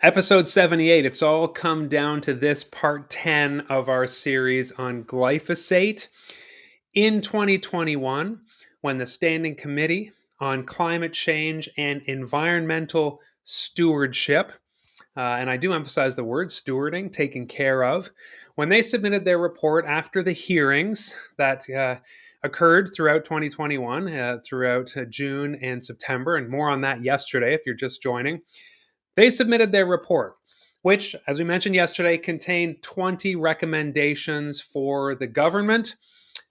Episode 78. It's all come down to this part 10 of our series on glyphosate. In 2021, when the Standing Committee on Climate Change and Environmental Stewardship, and I do emphasize the word stewarding, taken care of, when they submitted their report after the hearings that occurred throughout 2021, throughout June and September, and more on that yesterday if you're just joining. They submitted their report, which, as we mentioned yesterday, contained 20 recommendations for the government.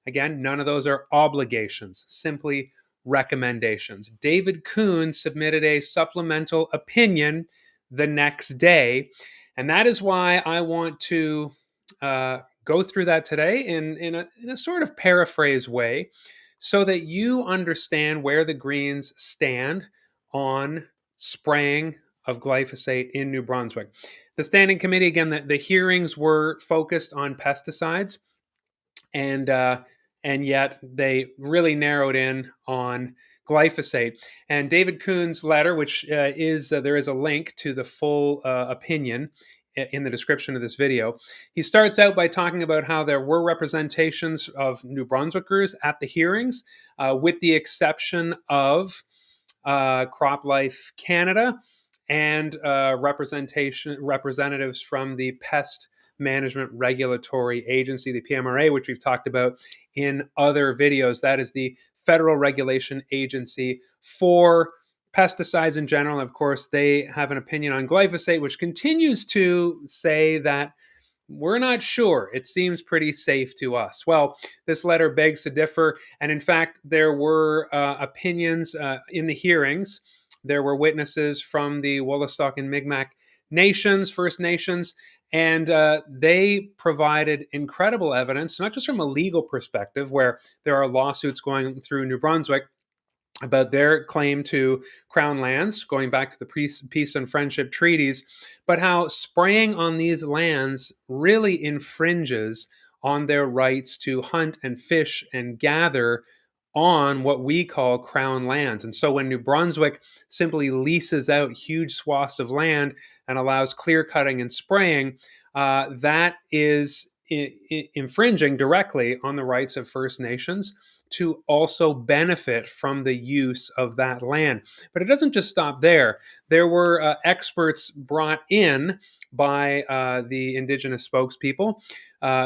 Again, none of those are obligations, simply recommendations. David Coon submitted a supplemental opinion the next day, and that is why I want to go through that today in a sort of paraphrase way so that you understand where the Greens stand on spraying of glyphosate in New Brunswick. The Standing Committee, again, the hearings were focused on pesticides, and yet they really narrowed in on glyphosate. And David Coon's letter, which there is a link to the full opinion in the description of this video. He starts out by talking about how there were representations of New Brunswickers at the hearings, with the exception of CropLife Canada and representatives from the Pest Management Regulatory Agency, the PMRA, which we've talked about in other videos. That is the federal regulation agency for pesticides in general. Of course, they have an opinion on glyphosate, which continues to say that we're not sure. It seems pretty safe to us. Well, this letter begs to differ. And in fact, there were opinions in the hearings. There were witnesses from the Wollastock and Mi'kmaq nations, First Nations, and they provided incredible evidence, not just from a legal perspective, where there are lawsuits going through New Brunswick about their claim to Crown lands, going back to the peace and friendship treaties, but how spraying on these lands really infringes on their rights to hunt and fish and gather on what we call Crown lands. And so when New Brunswick simply leases out huge swaths of land and allows clear cutting and spraying, that is infringing directly on the rights of First Nations to also benefit from the use of that land. But it doesn't just stop there. There were experts brought in by the Indigenous spokespeople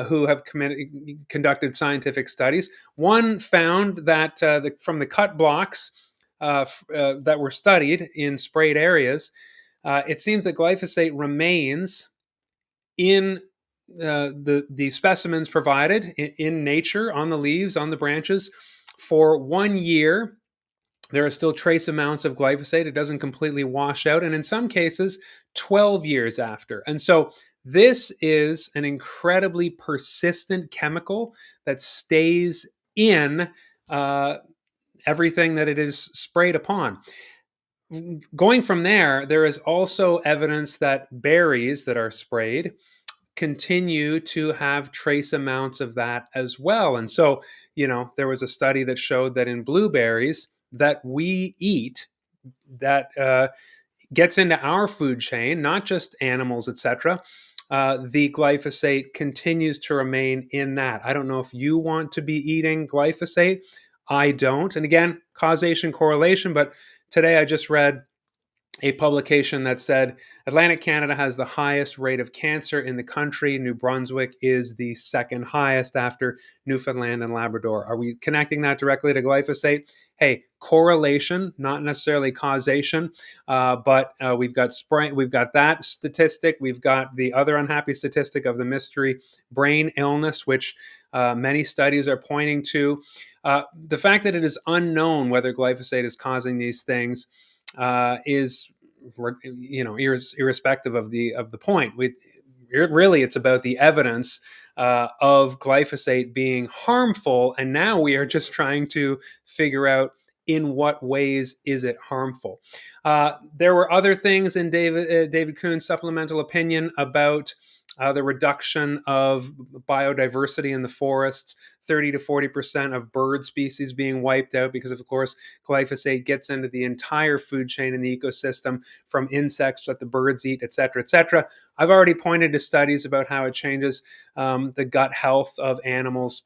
who have conducted scientific studies. One found that from the cut blocks that were studied in sprayed areas, it seems that glyphosate remains in the specimens provided in nature, on the leaves, on the branches, for 1 year. There are still trace amounts of glyphosate. It doesn't completely wash out. And in some cases, 12 years after. And so this is an incredibly persistent chemical that stays in everything that it is sprayed upon. Going from there, there is also evidence that berries that are sprayed continue to have trace amounts of that as well. And so, there was a study that showed that in blueberries that we eat, that gets into our food chain, not just animals, etc., the glyphosate continues to remain in that. I don't know if you want to be eating glyphosate. I don't. And again, causation, correlation, but today I just read a publication that said Atlantic Canada has the highest rate of cancer in the country. New Brunswick is the second highest after Newfoundland and Labrador. Are we connecting that directly to glyphosate? Hey, correlation, not necessarily causation, but we've got that statistic. We've got the other unhappy statistic of the mystery brain illness, which many studies are pointing to. The fact that it is unknown whether glyphosate is causing these things is, irrespective of the point. It's about the evidence of glyphosate being harmful, and now we are just trying to figure out in what ways is it harmful. There were other things in David Coon's supplemental opinion about the reduction of biodiversity in the forests, 30 to 40% of bird species being wiped out because, of course, glyphosate gets into the entire food chain in the ecosystem, from insects that the birds eat, et cetera, et cetera. I've already pointed to studies about how it changes the gut health of animals.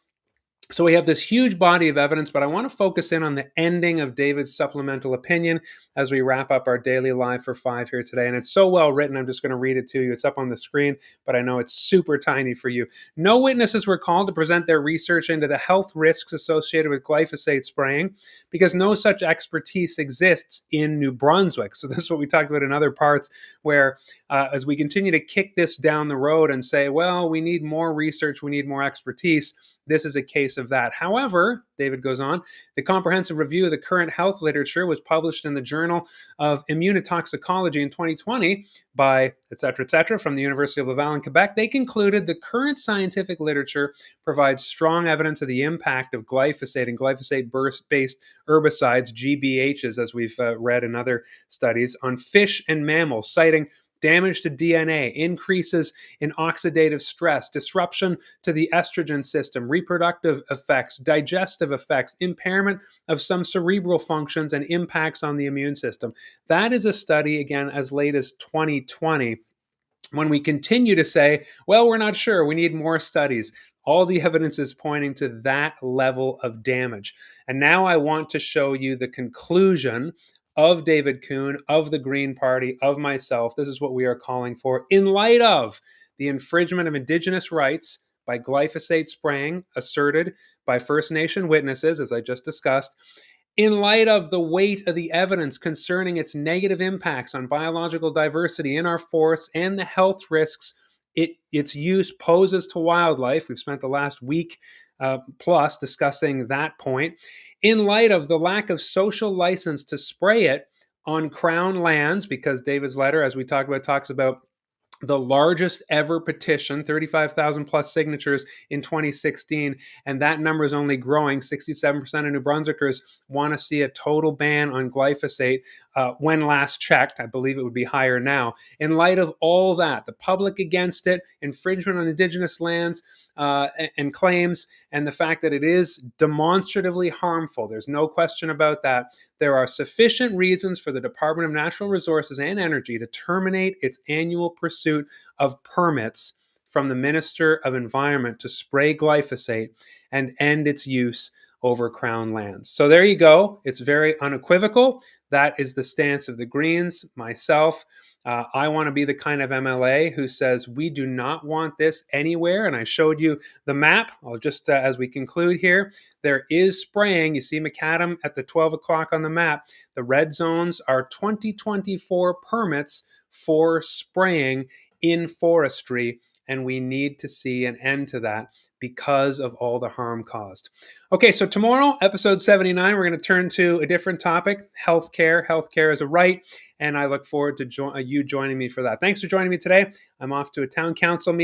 So we have this huge body of evidence, but I want to focus in on the ending of David's supplemental opinion as we wrap up our daily live for 5 here today. And it's so well written, I'm just going to read it to you. It's up on the screen, but I know it's super tiny for you. No witnesses were called to present their research into the health risks associated with glyphosate spraying because no such expertise exists in New Brunswick. So this is what we talked about in other parts, where as we continue to kick this down the road and say, well, we need more research, we need more expertise, this is a case of that. However, David goes on, the comprehensive review of the current health literature was published in the Journal of Immunotoxicology in 2020 by et cetera, from the University of Laval in Quebec. They concluded the current scientific literature provides strong evidence of the impact of glyphosate and glyphosate-based herbicides, GBHs, as we've read in other studies, on fish and mammals, citing damage to DNA, increases in oxidative stress, disruption to the estrogen system, reproductive effects, digestive effects, impairment of some cerebral functions, and impacts on the immune system. That is a study, again, as late as 2020. When we continue to say, well, we're not sure, we need more studies, all the evidence is pointing to that level of damage. And now I want to show you the conclusion of David Coon, of the Green Party, of myself. This is what we are calling for in light of the infringement of Indigenous rights by glyphosate spraying asserted by First Nation witnesses, as I just discussed, in light of the weight of the evidence concerning its negative impacts on biological diversity in our forests and the health risks its use poses to wildlife. We've spent the last week plus discussing that point. In light of the lack of social license to spray it on Crown lands, because David's letter, as we talked about, talks about the largest ever petition, 35,000 plus signatures in 2016, and that number is only growing. 67% of New Brunswickers want to see a total ban on glyphosate. When last checked, I believe it would be higher now. In light of all that, the public against it, infringement on Indigenous lands and claims, and the fact that it is demonstratively harmful, there's no question about that. There are sufficient reasons for the Department of Natural Resources and Energy to terminate its annual pursuit of permits from the Minister of Environment to spray glyphosate and end its use over Crown lands. So there you go. It's very unequivocal. That is the stance of the Greens, myself. I want to be the kind of MLA who says we do not want this anywhere. And I showed you the map. I'll just, as we conclude here, there is spraying. You see macadam at the 12 o'clock on the map. The red zones are 2024 permits for spraying in forestry. And we need to see an end to that because of all the harm caused. Okay, so tomorrow, episode 79, we're going to turn to a different topic, healthcare. Healthcare is a right, and I look forward to you joining me for that. Thanks for joining me today. I'm off to a town council meeting.